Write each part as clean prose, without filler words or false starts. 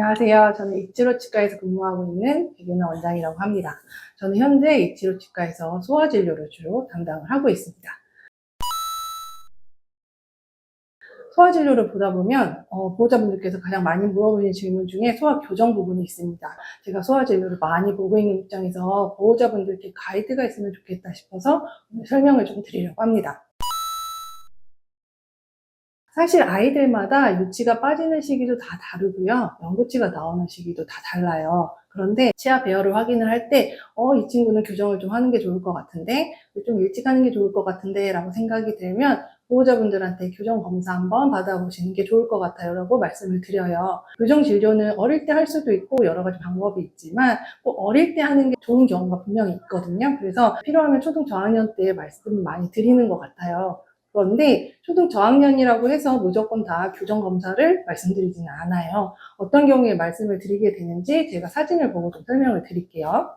안녕하세요. 저는 이치로 치과에서 근무하고 있는 백윤아 원장이라고 합니다. 저는 현재 이치로 치과에서 소아진료를 주로 담당을 하고 있습니다. 소아진료를 보다 보면 보호자분들께서 가장 많이 물어보시는 질문 중에 소아 교정 부분이 있습니다. 제가 소아진료를 많이 보고 있는 입장에서 보호자분들께 가이드가 있으면 좋겠다 싶어서 오늘 설명을 좀 드리려고 합니다. 사실 아이들마다 유치가 빠지는 시기도 다 다르고요. 연구치가 나오는 시기도 다 달라요. 그런데 치아 배열을 확인을 할 때, 이 친구는 교정을 좀 하는 게 좋을 것 같은데, 좀 일찍 하는 게 좋을 것 같은데, 라고 생각이 들면, 보호자분들한테 교정 검사 한번 받아보시는 게 좋을 것 같아요. 라고 말씀을 드려요. 교정 진료는 어릴 때 할 수도 있고, 여러 가지 방법이 있지만, 꼭 어릴 때 하는 게 좋은 경우가 분명히 있거든요. 그래서 필요하면 초등 저학년 때 말씀을 많이 드리는 것 같아요. 그런데 초등 저학년이라고 해서 무조건 다 교정 검사를 말씀드리지는 않아요. 어떤 경우에 말씀을 드리게 되는지 제가 사진을 보고 좀 설명을 드릴게요.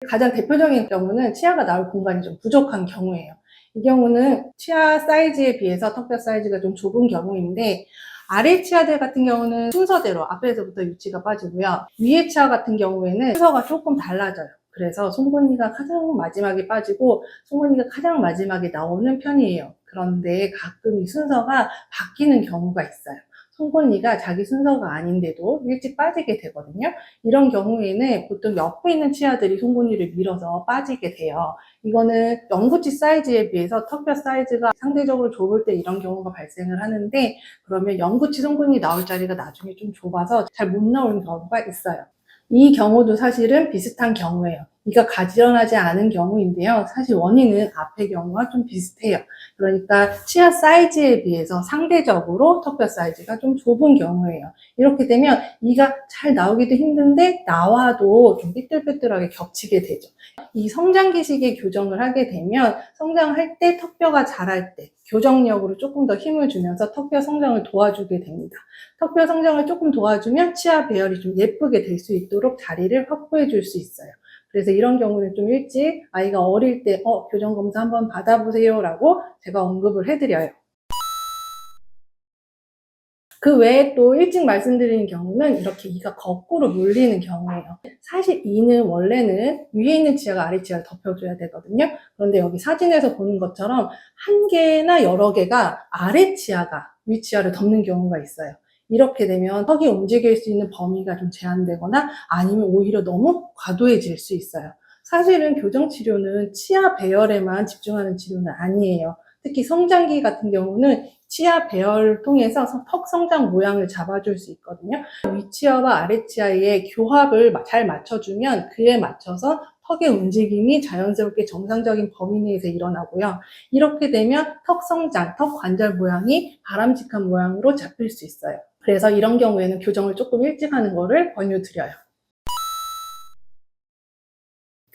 가장 대표적인 경우는 치아가 나올 공간이 좀 부족한 경우예요. 이 경우는 치아 사이즈에 비해서 턱뼈 사이즈가 좀 좁은 경우인데, 아래 치아들 같은 경우는 순서대로 앞에서부터 유치가 빠지고요. 위에 치아 같은 경우에는 순서가 조금 달라져요. 그래서 송곳니가 가장 마지막에 빠지고 송곳니가 가장 마지막에 나오는 편이에요. 그런데 가끔 이 순서가 바뀌는 경우가 있어요. 송곳니가 자기 순서가 아닌데도 일찍 빠지게 되거든요. 이런 경우에는 보통 옆에 있는 치아들이 송곳니를 밀어서 빠지게 돼요. 이거는 영구치 사이즈에 비해서 턱뼈 사이즈가 상대적으로 좁을 때 이런 경우가 발생을 하는데, 그러면 영구치 송곳니 나올 자리가 나중에 좀 좁아서 잘 못 나오는 경우가 있어요. 이 경우도 사실은 비슷한 경우예요. 이가 가지런하지 않은 경우인데요. 사실 원인은 앞의 경우와 좀 비슷해요. 그러니까 치아 사이즈에 비해서 상대적으로 턱뼈 사이즈가 좀 좁은 경우예요. 이렇게 되면 이가 잘 나오기도 힘든데 나와도 좀 삐뚤빼뚤하게 겹치게 되죠. 이 성장기식의 교정을 하게 되면 성장할 때 턱뼈가 자랄 때 교정력으로 조금 더 힘을 주면서 턱뼈 성장을 도와주게 됩니다. 턱뼈 성장을 조금 도와주면 치아 배열이 좀 예쁘게 될 수 있도록 자리를 확보해 줄 수 있어요. 그래서 이런 경우는 좀 일찍 아이가 어릴 때 교정 검사 한번 받아보세요 라고 제가 언급을 해드려요. 그 외에 또 일찍 말씀드리는 경우는 이렇게 이가 거꾸로 물리는 경우예요. 사실 이는 원래는 위에 있는 치아가 아래 치아를 덮여줘야 되거든요. 그런데 여기 사진에서 보는 것처럼 한 개나 여러 개가 아래 치아가 위 치아를 덮는 경우가 있어요. 이렇게 되면 턱이 움직일 수 있는 범위가 좀 제한되거나 아니면 오히려 너무 과도해질 수 있어요. 사실은 교정치료는 치아 배열에만 집중하는 치료는 아니에요. 특히 성장기 같은 경우는 치아 배열을 통해서 턱 성장 모양을 잡아줄 수 있거든요. 위치아와 아래치아의 교합을 잘 맞춰주면 그에 맞춰서 턱의 움직임이 자연스럽게 정상적인 범위 내에서 일어나고요. 이렇게 되면 턱 성장, 턱 관절 모양이 바람직한 모양으로 잡힐 수 있어요. 그래서 이런 경우에는 교정을 조금 일찍 하는 거를 권유드려요.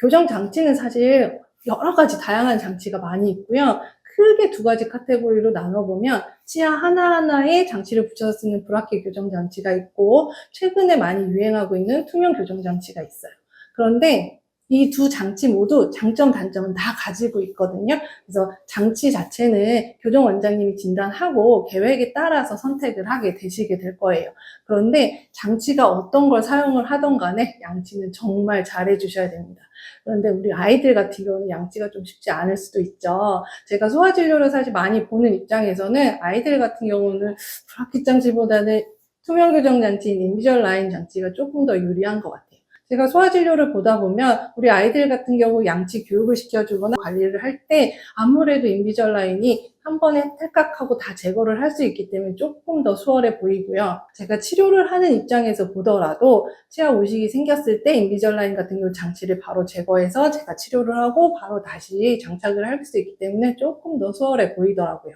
교정 장치는 사실 여러 가지 다양한 장치가 많이 있고요. 크게 두 가지 카테고리로 나눠보면 치아 하나하나에 장치를 붙여서 쓰는 브라키 교정 장치가 있고, 최근에 많이 유행하고 있는 투명 교정 장치가 있어요. 그런데 이 두 장치 모두 장점, 단점은 다 가지고 있거든요. 그래서 장치 자체는 교정 원장님이 진단하고 계획에 따라서 선택을 하게 되시게 될 거예요. 그런데 장치가 어떤 걸 사용을 하던 간에 양치는 정말 잘해 주셔야 됩니다. 그런데 우리 아이들 같은 경우는 양치가 좀 쉽지 않을 수도 있죠. 제가 소아진료를 사실 많이 보는 입장에서는 아이들 같은 경우는 브라키 장치보다는 투명 교정 장치인 인비절라인 장치가 조금 더 유리한 것 같아요. 제가 소아진료를 보다 보면 우리 아이들 같은 경우 양치 교육을 시켜주거나 관리를 할 때 아무래도 인비절라인이 한 번에 탈깍하고 다 제거를 할 수 있기 때문에 조금 더 수월해 보이고요. 제가 치료를 하는 입장에서 보더라도 치아 우식이 생겼을 때 인비절라인 같은 경우 장치를 바로 제거해서 제가 치료를 하고 바로 다시 장착을 할 수 있기 때문에 조금 더 수월해 보이더라고요.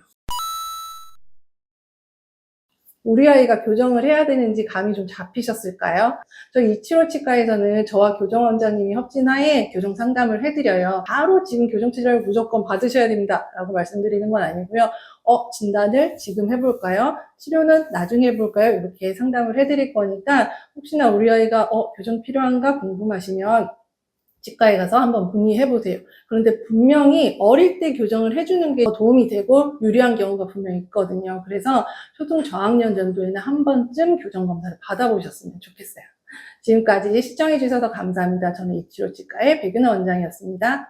우리 아이가 교정을 해야 되는지 감이 좀 잡히셨을까요? 저희 이치로 치과에서는 저와 교정 원장님이 협진하에 교정 상담을 해드려요. 바로 지금 교정 치료를 무조건 받으셔야 됩니다 라고 말씀드리는 건 아니고요. 진단을 지금 해볼까요? 치료는 나중에 해볼까요? 이렇게 상담을 해드릴 거니까 혹시나 우리 아이가 교정 필요한가 궁금하시면 치과에 가서 한번 문의해 보세요. 그런데 분명히 어릴 때 교정을 해주는 게 도움이 되고 유리한 경우가 분명히 있거든요. 그래서 초등 저학년 정도에는 한 번쯤 교정 검사를 받아보셨으면 좋겠어요. 지금까지 시청해 주셔서 감사합니다. 저는 이치료 치과의 백윤아 원장이었습니다.